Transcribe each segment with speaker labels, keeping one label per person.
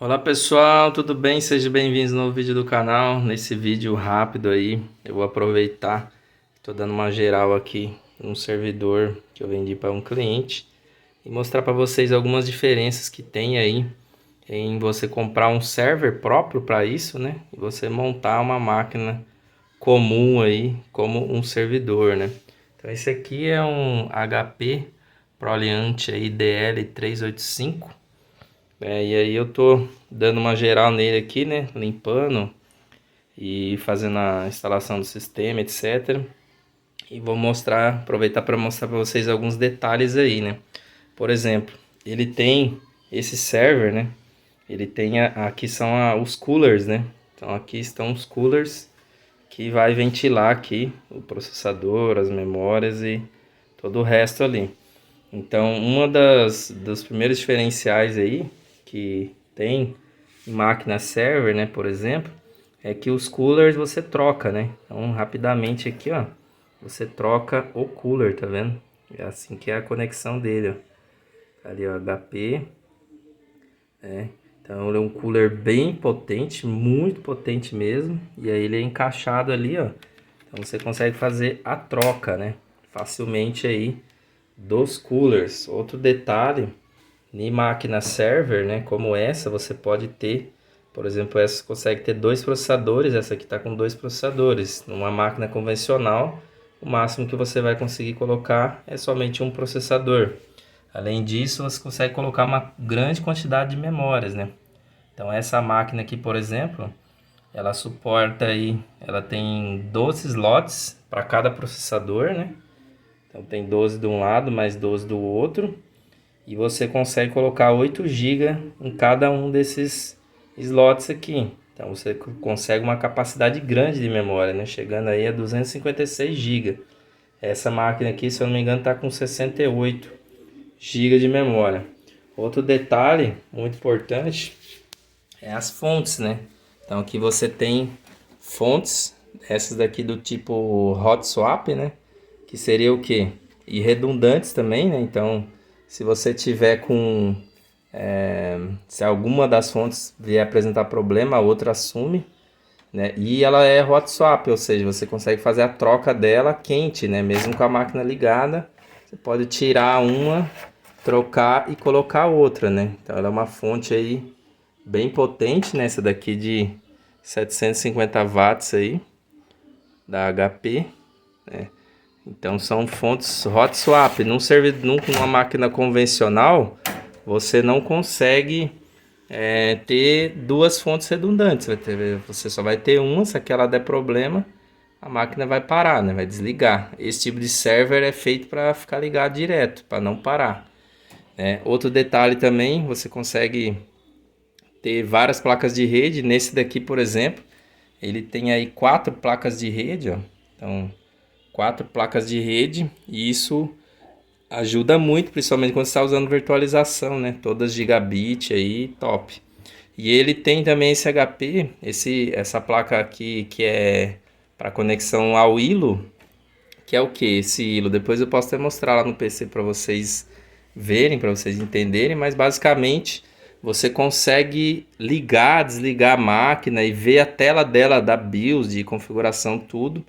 Speaker 1: Olá pessoal, tudo bem? Sejam bem-vindos no novo vídeo do canal. Nesse vídeo rápido aí, eu vou aproveitar, estou dando uma geral aqui no servidor que eu vendi para um cliente e mostrar para vocês algumas diferenças que tem aí em você comprar um server próprio para isso, né? E você montar uma máquina comum aí como um servidor, né? Então esse aqui é um HP ProLiant aí DL385. E aí eu tô dando uma geral nele aqui, né? Limpando e fazendo a instalação do sistema, etc. E vou aproveitar para mostrar para vocês alguns detalhes aí, né? Por exemplo, ele tem esse server, né? Ele tem aqui são os coolers, né? Então aqui estão os coolers que vai ventilar aqui o processador, as memórias e todo o resto ali. Então, dos primeiros diferenciais aí que tem em máquina server, né, por exemplo, é que os coolers você troca, né? Então, rapidamente aqui, ó, você troca o cooler, tá vendo? É assim que é a conexão dele, ó. Ali, ó, HP, né? Então, ele é um cooler bem potente, muito potente mesmo. E aí ele é encaixado ali, ó. Então, você consegue fazer a troca, né? Facilmente aí dos coolers. Outro detalhe, em máquina server, né, como essa, você pode ter, por exemplo, essa consegue ter dois processadores, essa aqui está com dois processadores. Numa máquina convencional, o máximo que você vai conseguir colocar é somente um processador. Além disso, você consegue colocar uma grande quantidade de memórias, né? Então essa máquina aqui, por exemplo, ela suporta aí, ela tem 12 slots para cada processador, né? Então tem 12 de um lado, mais 12 do outro. E você consegue colocar 8 GB em cada um desses slots aqui. Então você consegue uma capacidade grande de memória, né? Chegando aí a 256 GB. Essa máquina aqui, se eu não me engano, está com 68 GB de memória. Outro detalhe muito importante é as fontes, né? Então aqui você tem fontes, essas daqui do tipo hot swap, né? Que seria o que? E redundantes também, né? Então, se você tiver com... se alguma das fontes vier apresentar problema, a outra assume, né? E ela é hot swap, ou seja, você consegue fazer a troca dela quente, né? Mesmo com a máquina ligada, você pode tirar uma, trocar e colocar outra, né? Então, ela é uma fonte aí bem potente, né? Essa daqui de 750 watts aí, da HP, né? Então são fontes hot swap. Numa máquina convencional, você não consegue ter duas fontes redundantes. Você só vai ter uma, se aquela der problema, a máquina vai parar, né? Vai desligar. Esse tipo de server é feito para ficar ligado direto, para não parar, né? Outro detalhe também, você consegue ter várias placas de rede. Nesse daqui, por exemplo, ele tem aí 4 placas de rede, ó. Então, 4 placas de rede, e isso ajuda muito, principalmente quando você está usando virtualização, né? Todas gigabit aí, top. E ele tem também esse HP, essa placa aqui que é para conexão ao hilo, que é o que? Esse hilo. Depois eu posso até mostrar lá no PC para vocês verem, para vocês entenderem, mas basicamente você consegue ligar, desligar a máquina e ver a tela dela da BIOS, de configuração, tudo,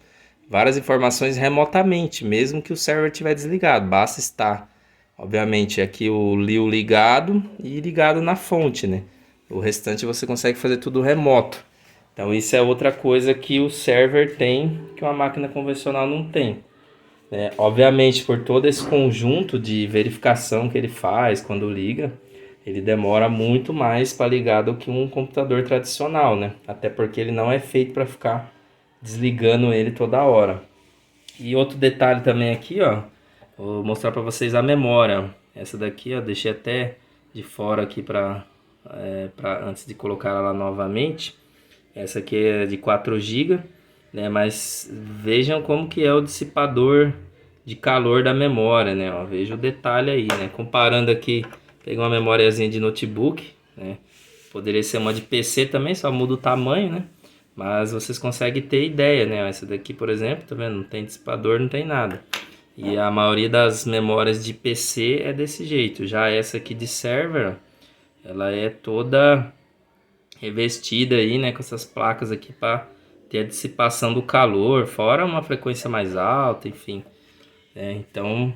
Speaker 1: várias informações remotamente, mesmo que o server estiver desligado. Basta estar, obviamente, aqui o LIO ligado e ligado na fonte, né? O restante você consegue fazer tudo remoto. Então isso é outra coisa que o server tem que uma máquina convencional não tem, né? Obviamente, por todo esse conjunto de verificação que ele faz quando liga, ele demora muito mais para ligar do que um computador tradicional, né? Até porque ele não é feito para ficar desligando ele toda hora. E outro detalhe também aqui, ó, vou mostrar para vocês a memória. Essa daqui, ó, deixei até de fora aqui para antes de colocar ela lá novamente. Essa aqui é de 4 GB, né? Mas vejam como que é o dissipador de calor da memória, né? Ó, veja o detalhe aí, né? Comparando aqui, peguei uma memóriazinha de notebook, né? Poderia ser uma de PC também, só muda o tamanho, né? Mas vocês conseguem ter ideia, né? Essa daqui, por exemplo, tá vendo? Não tem dissipador, não tem nada. E a maioria das memórias de PC é desse jeito. Já essa aqui de server, ela é toda revestida aí, né, com essas placas aqui para ter a dissipação do calor, fora uma frequência mais alta, enfim. Então,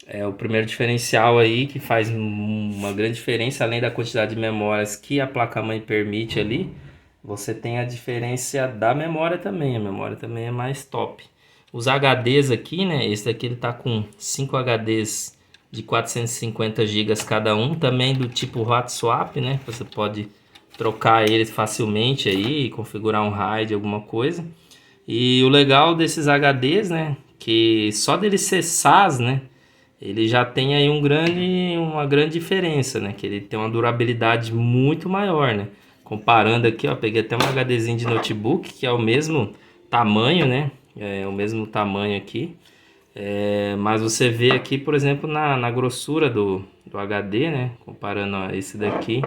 Speaker 1: é o primeiro diferencial aí que faz uma grande diferença, além da quantidade de memórias que a placa-mãe permite ali, você tem a diferença da memória também, a memória também é mais top. Os HDs aqui, né, esse daqui ele tá com 5 HDs de 450 GB cada um, também do tipo hot swap, né, você pode trocar eles facilmente aí, configurar um RAID, alguma coisa. E o legal desses HDs, né, que só dele ser SAS, né, ele já tem aí uma grande diferença, né, que ele tem uma durabilidade muito maior, né. Comparando aqui, ó, peguei até um HDzinho de notebook, que é o mesmo tamanho, né, é o mesmo tamanho aqui. Mas você vê aqui, por exemplo, na grossura do HD, né, comparando ó, esse daqui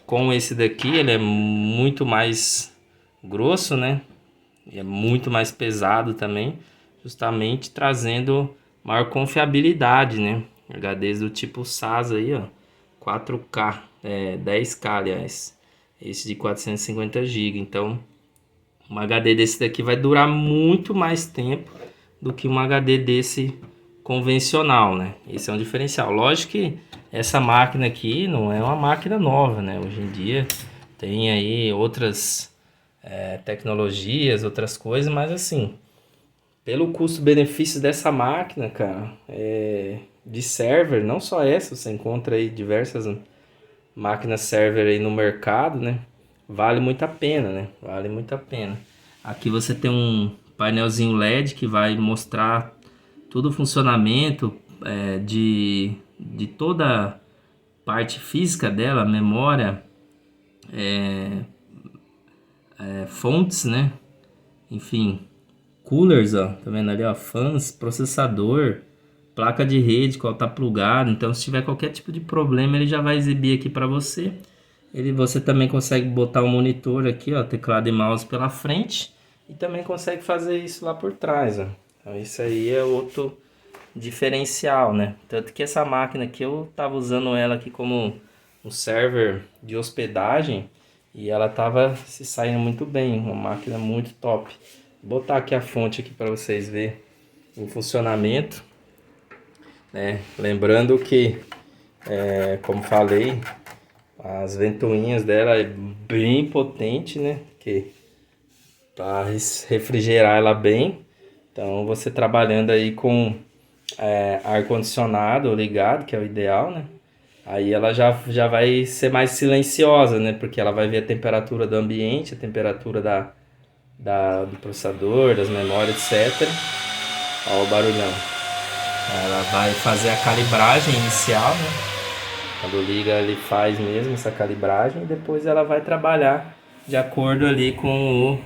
Speaker 1: com esse daqui, ele é muito mais grosso, né? E é muito mais pesado também, justamente trazendo maior confiabilidade, né? HDs do tipo SAS aí, ó, 4K, 10K, aliás, esse de 450 GB. Então, um HD desse daqui vai durar muito mais tempo do que um HD desse convencional, né? Esse é um diferencial. Lógico que essa máquina aqui não é uma máquina nova, né? Hoje em dia tem aí outras tecnologias, outras coisas, mas assim, pelo custo-benefício dessa máquina, cara, de server, não só essa, você encontra aí diversas máquinas server aí no mercado, né? Vale muito a pena, né? Vale muito a pena. Aqui você tem um painelzinho LED que vai mostrar todo o funcionamento de toda a parte física dela, memória, fontes, né? Enfim, coolers, ó, tá vendo ali, ó, fãs, processador, placa de rede, qual tá plugado. Então, se tiver qualquer tipo de problema, ele já vai exibir aqui para você. Você também consegue botar o monitor aqui, ó, teclado e mouse pela frente, e também consegue fazer isso lá por trás, ó. Então, isso aí é outro diferencial, né? Tanto que essa máquina aqui eu tava usando ela aqui como um server de hospedagem e ela tava se saindo muito bem, uma máquina muito top. Vou botar aqui a fonte aqui para vocês verem o funcionamento, né? Lembrando que, como falei, as ventoinhas dela é bem potente, né? Que para refrigerar ela bem. Então você trabalhando aí com ar-condicionado ligado, que é o ideal, né? Aí ela já vai ser mais silenciosa, né? Porque ela vai ver a temperatura do ambiente, a temperatura do processador, das memórias, etc. Olha o barulhão. Ela vai fazer a calibragem inicial, né? Quando liga, ele faz mesmo essa calibragem e depois ela vai trabalhar de acordo ali com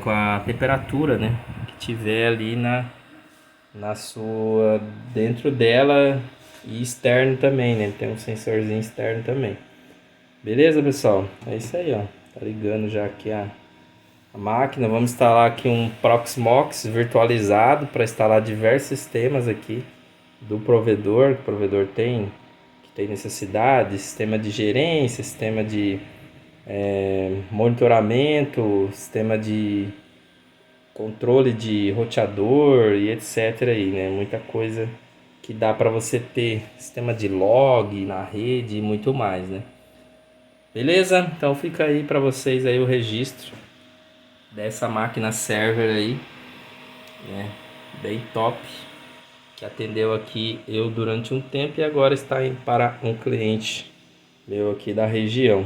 Speaker 1: com a temperatura, né? Que tiver ali na sua, dentro dela e externo também, né? Tem um sensorzinho externo também. Beleza, pessoal? É isso aí, ó. Tá ligando já aqui a máquina. Vamos instalar aqui um Proxmox virtualizado para instalar diversos sistemas aqui do provedor. Que o provedor que tem necessidade, sistema de gerência, sistema de monitoramento, sistema de controle de roteador e etc aí, né? Muita coisa que dá para você ter, sistema de log na rede e muito mais, né? Beleza? Então fica aí para vocês aí o registro dessa máquina server aí, né? Bem top, que atendeu aqui eu durante um tempo e agora está indo para um cliente meu aqui da região.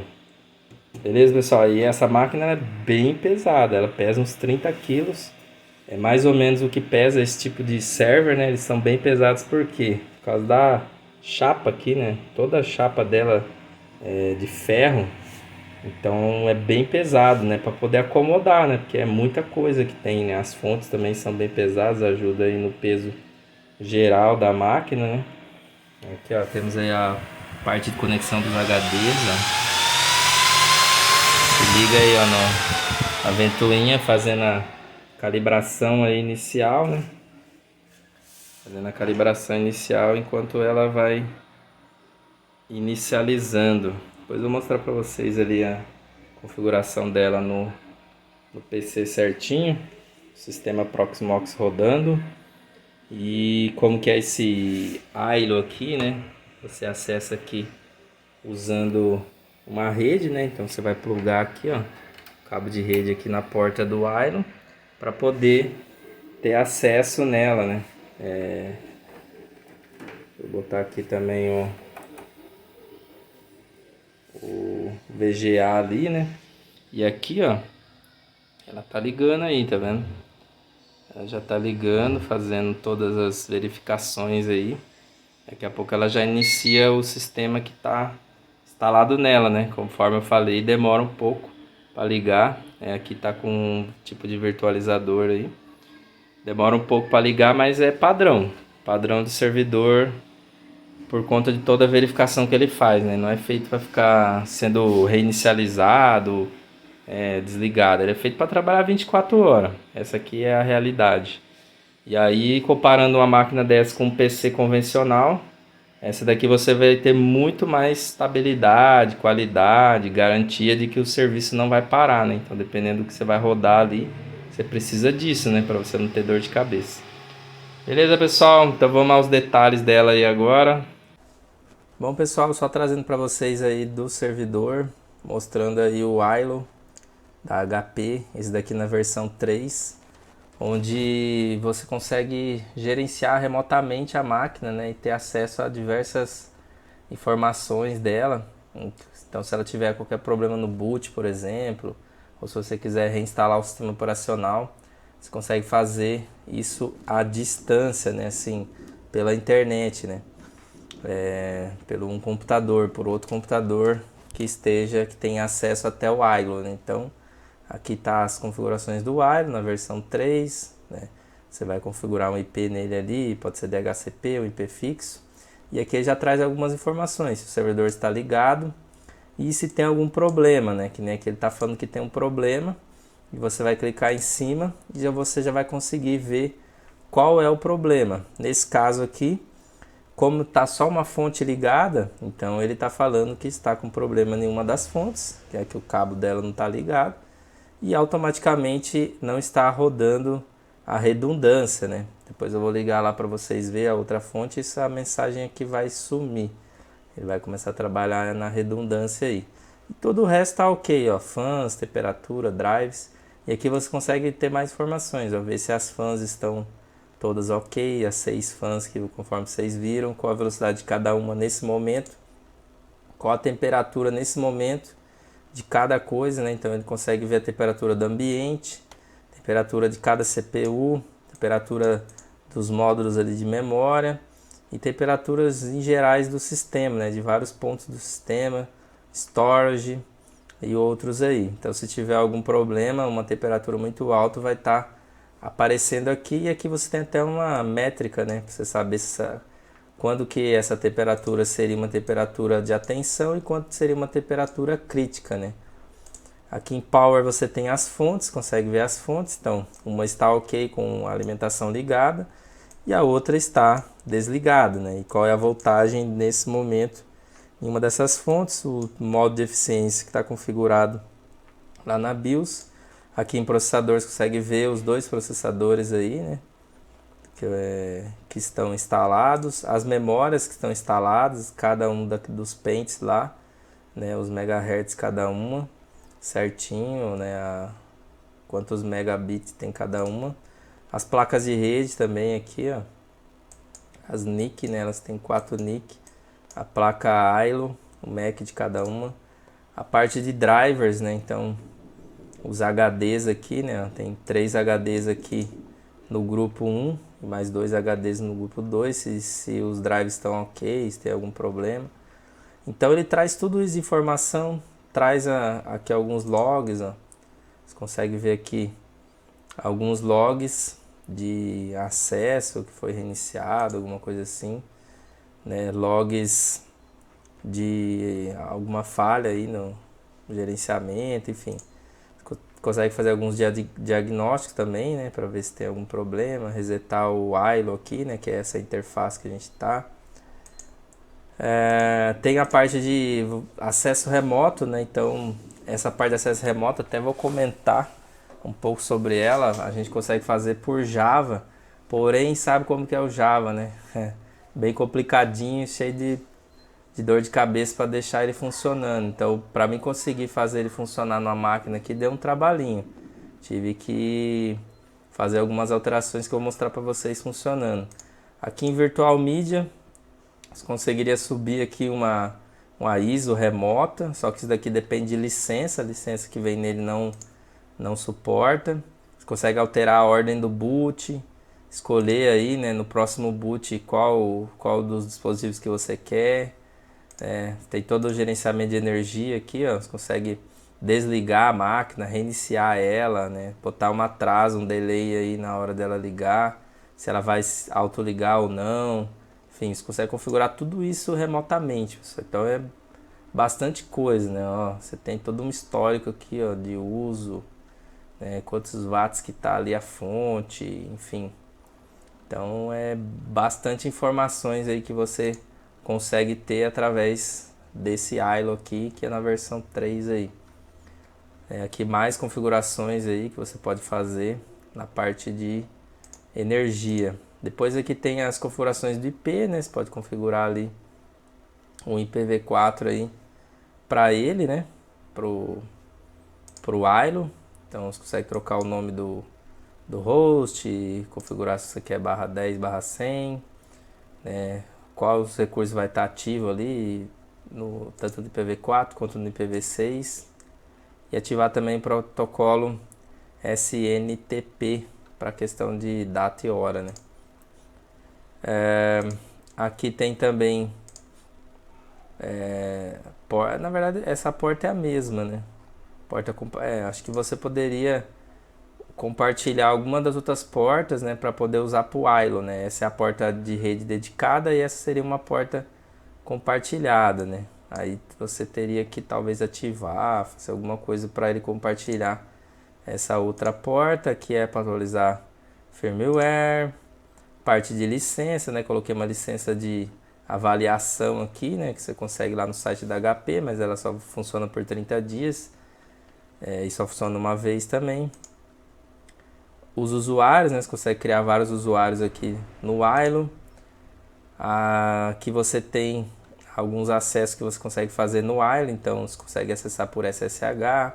Speaker 1: Beleza, pessoal? E essa máquina é bem pesada, ela pesa uns 30 quilos. É mais ou menos o que pesa esse tipo de server, né? Eles são bem pesados por quê? Por causa da chapa aqui, né? Toda a chapa dela é de ferro. Então é bem pesado, né? Para poder acomodar, né? Porque é muita coisa que tem, né? As fontes também são bem pesadas, ajuda aí no peso geral da máquina, né? Aqui, ó, temos aí a parte de conexão dos HDs, ó. Se liga aí, ó, a ventoinha fazendo a calibração aí inicial, né? Fazendo a calibração inicial enquanto ela vai inicializando Depois eu vou mostrar para vocês ali a configuração dela no PC certinho, sistema Proxmox rodando, e como que é esse ILO aqui, né? Você acessa aqui usando uma rede, né? Então você vai plugar aqui, ó, cabo de rede aqui na porta do ILO para poder ter acesso nela, né? Vou botar aqui também o VGA ali, né? E aqui, ó, ela tá ligando aí, tá vendo? Ela já tá ligando, fazendo todas as verificações aí. Daqui a pouco ela já inicia o sistema que tá instalado nela, né? Conforme eu falei, demora um pouco para ligar. Aqui tá com um tipo de virtualizador aí. Demora um pouco para ligar, mas é padrão. Padrão do servidor por conta de toda a verificação que ele faz, né? Não é feito para ficar sendo reinicializado, desligado. Ele é feito para trabalhar 24 horas. Essa aqui é a realidade. E aí, comparando uma máquina dessa com um PC convencional, essa daqui você vai ter muito mais estabilidade, qualidade, garantia de que o serviço não vai parar, né? Então, dependendo do que você vai rodar ali, você precisa disso, né? Para você não ter dor de cabeça. Beleza, pessoal? Então vamos aos detalhes dela aí agora. Bom, pessoal, só trazendo para vocês aí do servidor, mostrando aí o ILO da HP, esse daqui na versão 3, onde você consegue gerenciar remotamente a máquina, né, e ter acesso a diversas informações dela. Então, se ela tiver qualquer problema no boot, por exemplo, ou se você quiser reinstalar o sistema operacional, você consegue fazer isso à distância, né, assim, pela internet, né, pelo um computador, por outro computador que tenha acesso até o ILO, né? Então, aqui tá as configurações do ILO na versão 3, né? Você vai configurar um IP nele ali, pode ser DHCP ou IP fixo. E aqui ele já traz algumas informações, se o servidor está ligado e se tem algum problema, né? Que nem aqui ele está falando que tem um problema, e você vai clicar em cima e você já vai conseguir ver qual é o problema. Nesse caso aqui, como está só uma fonte ligada, então ele está falando que está com problema em uma das fontes, que é que o cabo dela não está ligado, e automaticamente não está rodando a redundância, né? Depois eu vou ligar lá para vocês verem a outra fonte e essa mensagem aqui vai sumir. Ele vai começar a trabalhar na redundância aí. E todo o resto está ok, ó, fãs, temperatura, drives. E aqui você consegue ter mais informações, ó, ver se as fãs estão todas ok, as 6 fãs que conforme vocês viram, qual a velocidade de cada uma nesse momento, qual a temperatura nesse momento de cada coisa, né? Então ele consegue ver a temperatura do ambiente, temperatura de cada CPU, temperatura dos módulos ali de memória e temperaturas em gerais do sistema, né? De vários pontos do sistema, storage e outros aí. Então se tiver algum problema, uma temperatura muito alta vai estar aparecendo aqui, e aqui você tem até uma métrica, né, para você saber quando que essa temperatura seria uma temperatura de atenção e quando seria uma temperatura crítica, né. Aqui em Power você tem as fontes, consegue ver as fontes, então uma está ok com a alimentação ligada e a outra está desligada, né, e qual é a voltagem nesse momento em uma dessas fontes, o modo de eficiência que está configurado lá na BIOS. Aqui em processador você consegue ver os dois processadores aí, né, que estão instalados, as memórias que estão instaladas, cada um dos pentes lá, né, os megahertz cada uma, certinho, né, quantos megabits tem cada uma. As placas de rede também aqui, ó, as NIC, né, elas têm 4 NIC, a placa ILO, o MAC de cada uma, a parte de drivers, né, então os HDs aqui, né? Tem 3 HDs aqui no grupo 1 e mais 2 HDs no grupo 2, se os drives estão ok, se tem algum problema. Então ele traz tudo isso de informação, traz aqui alguns logs, ó. Você consegue ver aqui alguns logs de acesso que foi reiniciado, alguma coisa assim, né? Logs de alguma falha aí no gerenciamento, enfim. Consegue fazer alguns diagnósticos também, né, para ver se tem algum problema, resetar o ILO aqui, né, que é essa interface que a gente tá. Tem a parte de acesso remoto, né? Então, essa parte de acesso remoto, até vou comentar um pouco sobre ela. A gente consegue fazer por Java, porém, sabe como que é o Java, né? Bem complicadinho, cheio de dor de cabeça para deixar ele funcionando. Então, para mim conseguir fazer ele funcionar numa máquina aqui, deu um trabalhinho. Tive que fazer algumas alterações que eu vou mostrar para vocês funcionando. Aqui em Virtual Media, você conseguiria subir aqui uma ISO remota, só que isso daqui depende de licença, a licença que vem nele não suporta. Você consegue alterar a ordem do boot, escolher aí, né, no próximo boot qual dos dispositivos que você quer. Tem todo o gerenciamento de energia aqui, ó. Você consegue desligar a máquina, reiniciar ela, né, botar um atraso, um delay aí na hora dela ligar, se ela vai autoligar ou não. Enfim, você consegue configurar tudo isso remotamente, pessoal. Então é bastante coisa, né? Ó, você tem todo um histórico aqui, ó, de uso, né? Quantos watts que tá ali a fonte, enfim. Então é bastante informações aí que você consegue ter através desse ILO aqui, que é na versão 3 aí. Aqui mais configurações aí que você pode fazer na parte de energia. Depois aqui tem as configurações do IP, né? Você pode configurar ali um IPv4 aí para ele, né? Pro ILO. Então você consegue trocar o nome do host, configurar se você quer /10, /100, né? Qual os recursos vai estar ativo ali, tanto no IPv4 quanto no IPv6. E ativar também o protocolo SNTP para questão de data e hora, né? Aqui tem também, na verdade essa porta é a mesma, né? Acho que você poderia compartilhar alguma das outras portas, né, para poder usar para o ILO, né? Essa é a porta de rede dedicada e essa seria uma porta compartilhada, né? Aí você teria que talvez ativar, fazer alguma coisa para ele compartilhar essa outra porta, que é para atualizar firmware, parte de licença, né? Coloquei uma licença de avaliação aqui, né? Que você consegue lá no site da HP, mas ela só funciona por 30 dias e só funciona uma vez também. Os usuários, né? Você consegue criar vários usuários aqui no ILO. Aqui você tem alguns acessos que você consegue fazer no ILO, então você consegue acessar por SSH,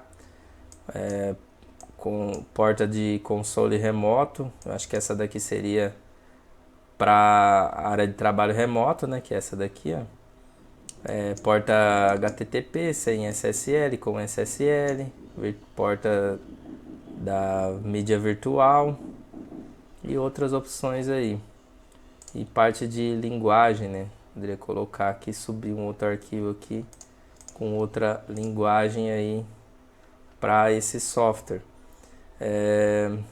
Speaker 1: com porta de console remoto. Eu acho que essa daqui seria para a área de trabalho remoto, né? Que é essa daqui, ó. Porta HTTP sem SSL com SSL, porta da mídia virtual e outras opções aí. E parte de linguagem, né? Poderia colocar aqui, subir um outro arquivo aqui com outra linguagem aí para esse software.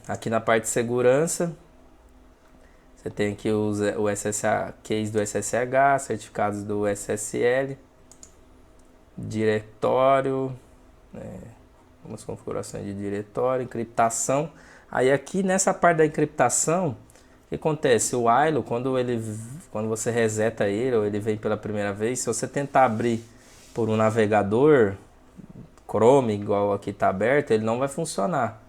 Speaker 1: Aqui na parte de segurança, você tem aqui o SSH, case do SSH, certificados do SSL, diretório, algumas configurações de diretório, encriptação. Aí aqui nessa parte da encriptação, o que acontece? O ILO, quando você reseta ele ou ele vem pela primeira vez, se você tentar abrir por um navegador Chrome, igual aqui está aberto, ele não vai funcionar,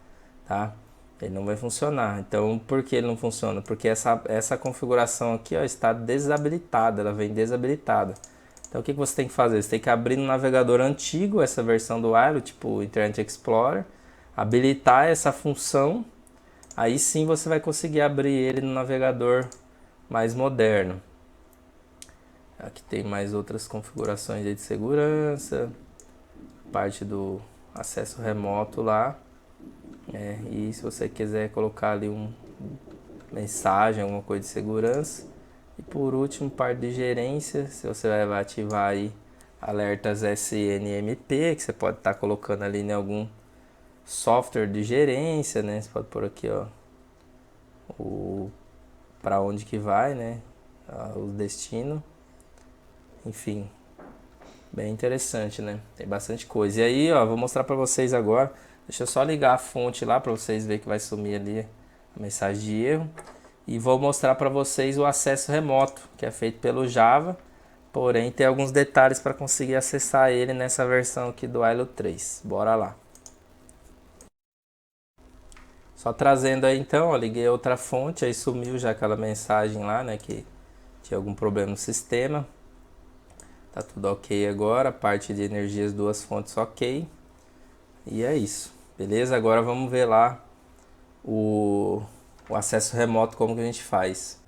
Speaker 1: tá? Ele não vai funcionar. Então, por que ele não funciona? Porque essa configuração aqui, ó, está desabilitada, ela vem desabilitada. Então, o que você tem que fazer? Você tem que abrir no navegador antigo essa versão do ILO, tipo Internet Explorer, habilitar essa função. Aí sim você vai conseguir abrir ele no navegador mais moderno. Aqui tem mais outras configurações de segurança, parte do acesso remoto lá. E se você quiser colocar ali uma mensagem, alguma coisa de segurança. E por último, parte de gerência, se você vai ativar aí alertas SNMP, que você pode estar colocando ali em algum software de gerência, né? Você pode pôr aqui, ó, para onde que vai, né? O destino. Enfim, bem interessante, né? Tem bastante coisa. E aí, ó, vou mostrar para vocês agora. Deixa eu só ligar a fonte lá para vocês verem que vai sumir ali a mensagem de erro. E vou mostrar para vocês o acesso remoto, que é feito pelo Java. Porém, tem alguns detalhes para conseguir acessar ele nessa versão aqui do Ailo 3. Bora lá. Só trazendo aí então, ó, liguei outra fonte, aí sumiu já aquela mensagem lá, né, que tinha algum problema no sistema. Tá tudo ok agora, parte de energias, duas fontes ok. E é isso, beleza? Agora vamos ver lá o acesso remoto, como que a gente faz.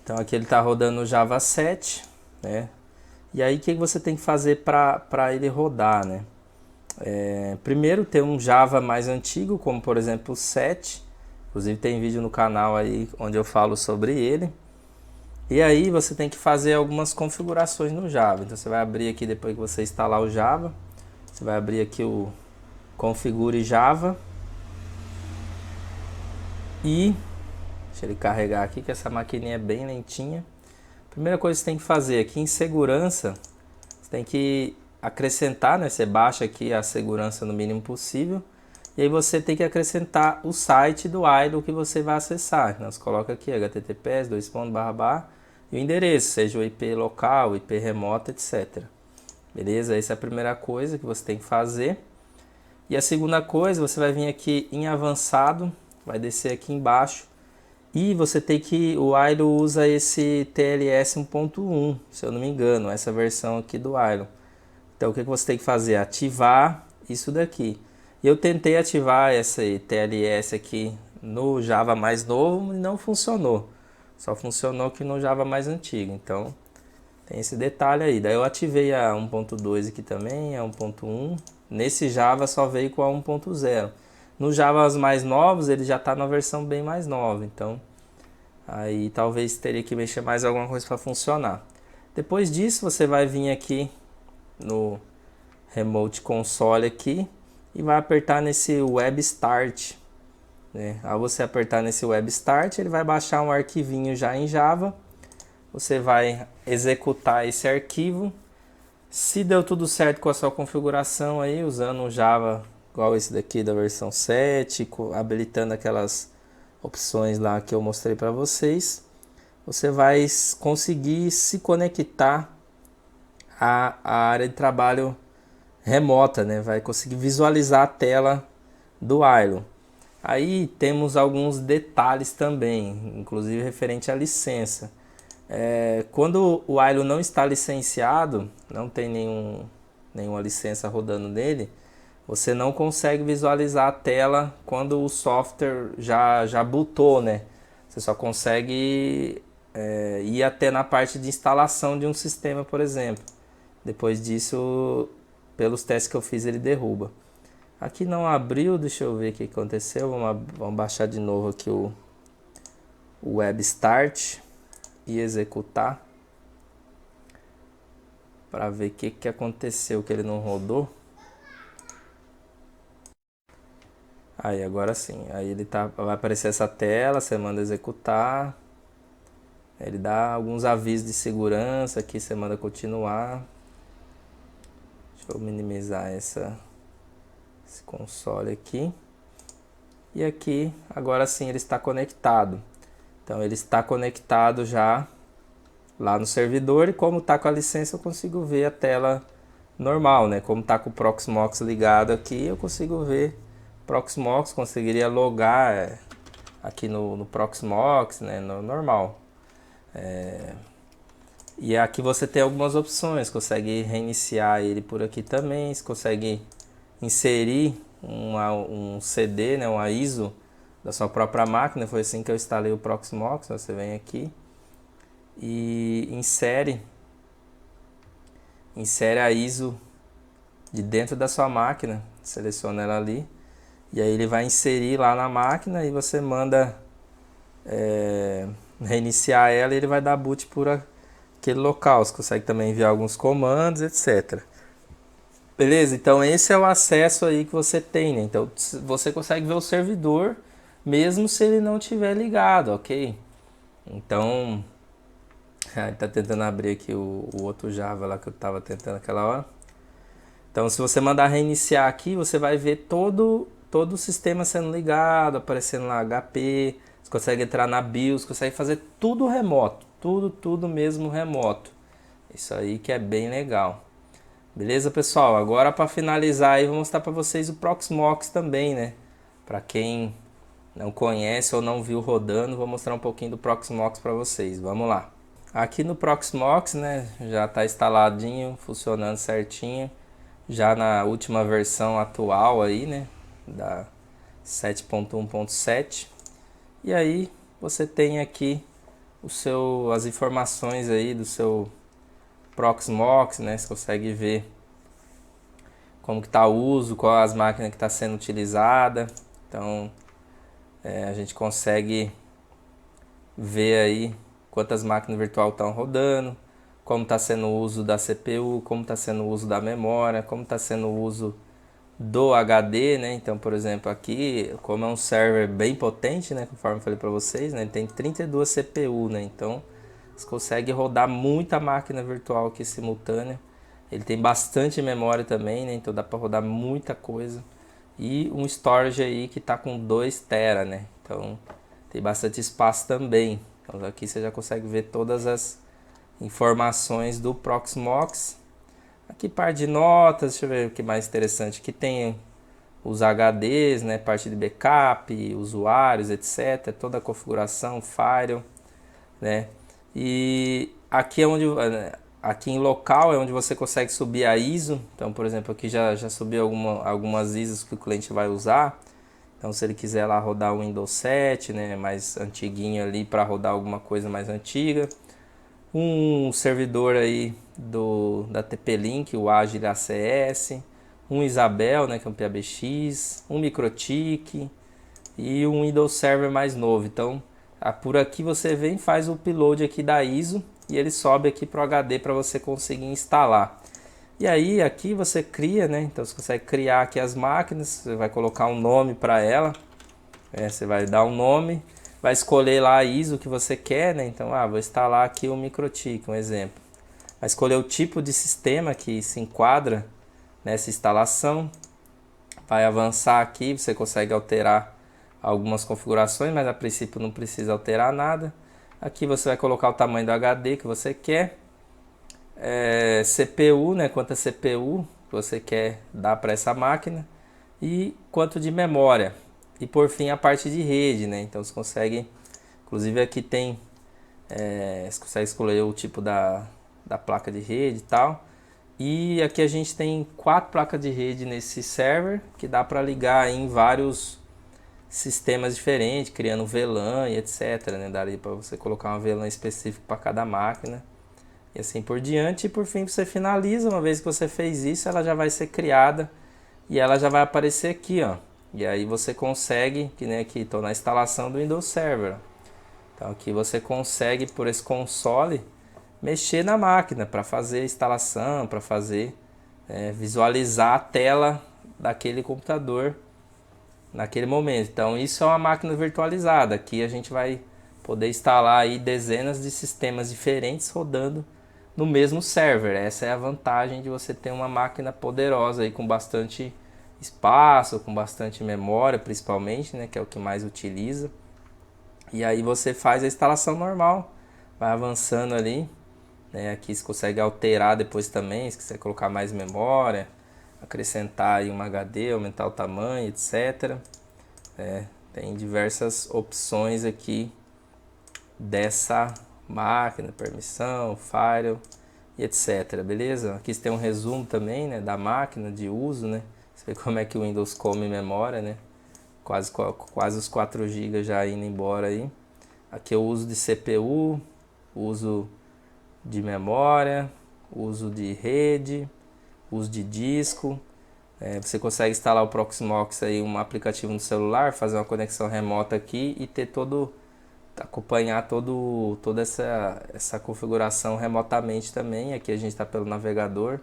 Speaker 1: Então aqui ele tá rodando o Java 7, né? E aí o que você tem que fazer para ele rodar, né? Primeiro ter um Java mais antigo, como por exemplo o 7. Inclusive tem vídeo no canal aí onde eu falo sobre ele. E aí você tem que fazer algumas configurações no Java. Então você vai abrir aqui, depois que você instalar o Java, você vai abrir aqui o Configure Java. E deixa ele carregar aqui, que essa maquininha é bem lentinha. Primeira coisa que você tem que fazer aqui em segurança, você tem que acrescentar, né? Você baixa aqui a segurança no mínimo possível. E aí você tem que acrescentar o site do idle que você vai acessar. Nós coloca aqui https e o endereço, seja o IP local, o IP remoto, etc. Beleza? Essa é a primeira coisa que você tem que fazer. E a segunda coisa, você vai vir aqui em avançado, vai descer aqui embaixo. E você tem que, o idle usa esse TLS 1.1, se eu não me engano, essa versão aqui do idle. Então o que você tem que fazer? Ativar isso daqui. E eu tentei ativar essa TLS aqui no Java mais novo e não funcionou. Só funcionou aqui no Java mais antigo. Então tem esse detalhe aí. Daí eu ativei a 1.2 aqui também, a 1.1. Nesse Java só veio com a 1.0. No Java mais novos ele já está na versão bem mais nova. Então aí talvez teria que mexer mais alguma coisa para funcionar. Depois disso você vai vir aqui no Remote Console aqui e vai apertar nesse Web Start, né? Ao você apertar nesse Web Start, ele vai baixar um arquivinho já em Java. Você vai executar esse arquivo. Se deu tudo certo com a sua configuração aí, usando um Java igual esse daqui da versão 7, habilitando aquelas opções lá que eu mostrei para vocês, você vai conseguir se conectar à área de trabalho remota, né? Vai conseguir visualizar a tela do Ailo. Aí temos alguns detalhes também, inclusive referente à licença. Quando o Ailo não está licenciado, não tem nenhuma licença rodando nele, você não consegue visualizar a tela quando o software já bootou, né? Você só consegue ir até na parte de instalação de um sistema, por exemplo. Depois disso, pelos testes que eu fiz, ele derruba. Aqui não abriu, deixa eu ver o que aconteceu. Vamos baixar de novo aqui o Web Start e executar para ver o que aconteceu, que ele não rodou. Aí agora sim, aí ele vai aparecer essa tela, você manda executar. Ele dá alguns avisos de segurança aqui, você manda continuar. Deixa eu minimizar esse console aqui. E aqui, agora sim, ele está conectado. Então ele está conectado já lá no servidor. E como está com a licença, eu consigo ver a tela normal, né? Como está com o Proxmox ligado aqui, eu consigo ver Proxmox, conseguiria logar aqui no Proxmox, né? No normal. E aqui você tem algumas opções, consegue reiniciar ele por aqui também, você consegue inserir um CD, né, uma ISO da sua própria máquina. Foi assim que eu instalei o Proxmox. Você vem aqui e insere a ISO de dentro da sua máquina, seleciona ela ali e aí ele vai inserir lá na máquina e você manda reiniciar ela e ele vai dar boot por aquele local. Você consegue também enviar alguns comandos, etc. Beleza? Então esse é o acesso aí que você tem, né? Então você consegue ver o servidor mesmo se ele não estiver ligado, ok? Então ele tá tentando abrir aqui o outro Java lá que eu estava tentando aquela hora. Então se você mandar reiniciar aqui, você vai ver todo o sistema sendo ligado, aparecendo lá HP. Você consegue entrar na BIOS, consegue fazer tudo remoto, tudo mesmo remoto. Isso aí que é bem legal. Beleza, pessoal? Agora para finalizar aí, vou mostrar para vocês o Proxmox também, né? Para quem não conhece ou não viu rodando, vou mostrar um pouquinho do Proxmox para vocês. Vamos lá. Aqui no Proxmox, né, já está instaladinho, funcionando certinho. Já na última versão atual aí, né, da 7.1.7. E aí você tem aqui as informações aí do seu Proxmox, né? Você consegue ver como que está o uso, qual as máquinas que está sendo utilizada. Então a gente consegue ver aí quantas máquinas virtual estão rodando, como está sendo o uso da CPU, como está sendo o uso da memória, como está sendo o uso do HD, né? Então, por exemplo, aqui, como é um server bem potente, né? Conforme eu falei para vocês, né? Ele tem 32 CPU, né? Então, você consegue rodar muita máquina virtual aqui simultânea. Ele tem bastante memória também, né? Então dá para rodar muita coisa. E um storage aí que está com 2 TB, né? Então tem bastante espaço também. Então aqui você já consegue ver todas as informações do Proxmox. Aqui parte de notas, deixa eu ver o que mais interessante. Aqui tem os HDs, né? Parte de backup, usuários, etc. Toda a configuração, Firewall, né? E aqui é onde aqui em local é onde você consegue subir a ISO. Então, por exemplo, aqui já subiu algumas ISOs que o cliente vai usar. Então, se ele quiser lá rodar o Windows 7, né, mais antiguinho ali para rodar alguma coisa mais antiga. Um servidor aí da TP-Link, o Agile ACS, um Isabel, né, que é um PABX, um MikroTik e um Windows Server mais novo. Então, por aqui você vem, faz o upload aqui da ISO e ele sobe aqui para o HD para você conseguir instalar. E aí aqui você cria, né? Então você consegue criar aqui as máquinas, você vai colocar um nome para ela, você vai dar um nome, vai escolher lá a ISO que você quer, né? Então, vou instalar aqui o MikroTik, um exemplo. Vai escolher o tipo de sistema que se enquadra nessa instalação, vai avançar aqui, você consegue alterar algumas configurações, mas a princípio não precisa alterar nada. Aqui você vai colocar o tamanho do HD que você quer, CPU, né, quanta CPU você quer dar para essa máquina e quanto de memória. E por fim a parte de rede, né? Então você consegue, inclusive aqui tem, você consegue escolher o tipo da placa de rede e tal. E aqui a gente tem 4 placas de rede nesse server que dá para ligar em vários sistemas diferentes, criando VLAN e etc, né? Daria para você colocar uma VLAN específica para cada máquina e assim por diante. E por fim você finaliza. Uma vez que você fez isso, ela já vai ser criada e ela já vai aparecer aqui, ó. E aí você consegue, que nem aqui estou na instalação do Windows Server. Então aqui você consegue, por esse console, mexer na máquina para fazer a instalação, para fazer visualizar a tela daquele computador naquele momento. Então isso é uma máquina virtualizada. Aqui a gente vai poder instalar aí dezenas de sistemas diferentes rodando no mesmo server. Essa é a vantagem de você ter uma máquina poderosa aí com bastante espaço, com bastante memória principalmente, né, que é o que mais utiliza. E aí você faz a instalação normal, vai avançando ali, né? Aqui você consegue alterar depois também, se quiser colocar mais memória, acrescentar aí um HD, aumentar o tamanho, etc. Tem diversas opções aqui dessa máquina, permissão, firewall e etc, beleza? Aqui você tem um resumo também, né, da máquina de uso, né? Você vê como é que o Windows come memória, né? Quase os 4 GB já indo embora aí. Aqui é o uso de CPU, uso de memória, uso de rede, uso de disco. Você consegue instalar o Proxmox aí, um aplicativo no celular, fazer uma conexão remota aqui e ter acompanhar toda essa configuração remotamente também. Aqui a gente está pelo navegador.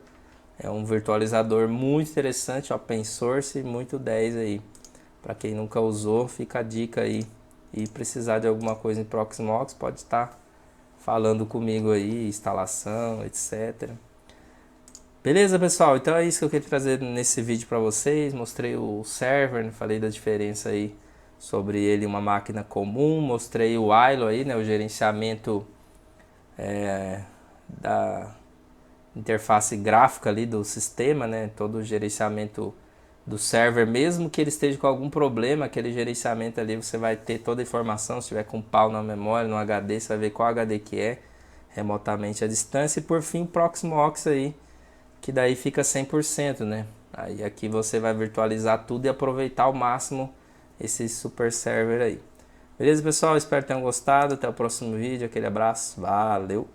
Speaker 1: É um virtualizador muito interessante, open source, muito 10 aí. Para quem nunca usou, fica a dica aí. E precisar de alguma coisa em Proxmox, pode estar falando comigo aí, instalação, etc. Beleza, pessoal? Então é isso que eu queria trazer nesse vídeo para vocês. Mostrei o server, falei da diferença aí sobre ele, uma máquina comum. Mostrei o ILO aí, né, o gerenciamento interface gráfica ali do sistema, né? Todo o gerenciamento do server, mesmo que ele esteja com algum problema, aquele gerenciamento ali você vai ter toda a informação. Se tiver com pau na memória, no HD, você vai ver qual HD que é, remotamente à distância. E por fim o Proxmox aí, que daí fica 100%, né? Aí aqui você vai virtualizar tudo e aproveitar ao máximo esse super server aí. Beleza, pessoal? Espero que tenham gostado. Até o próximo vídeo. Aquele abraço. Valeu!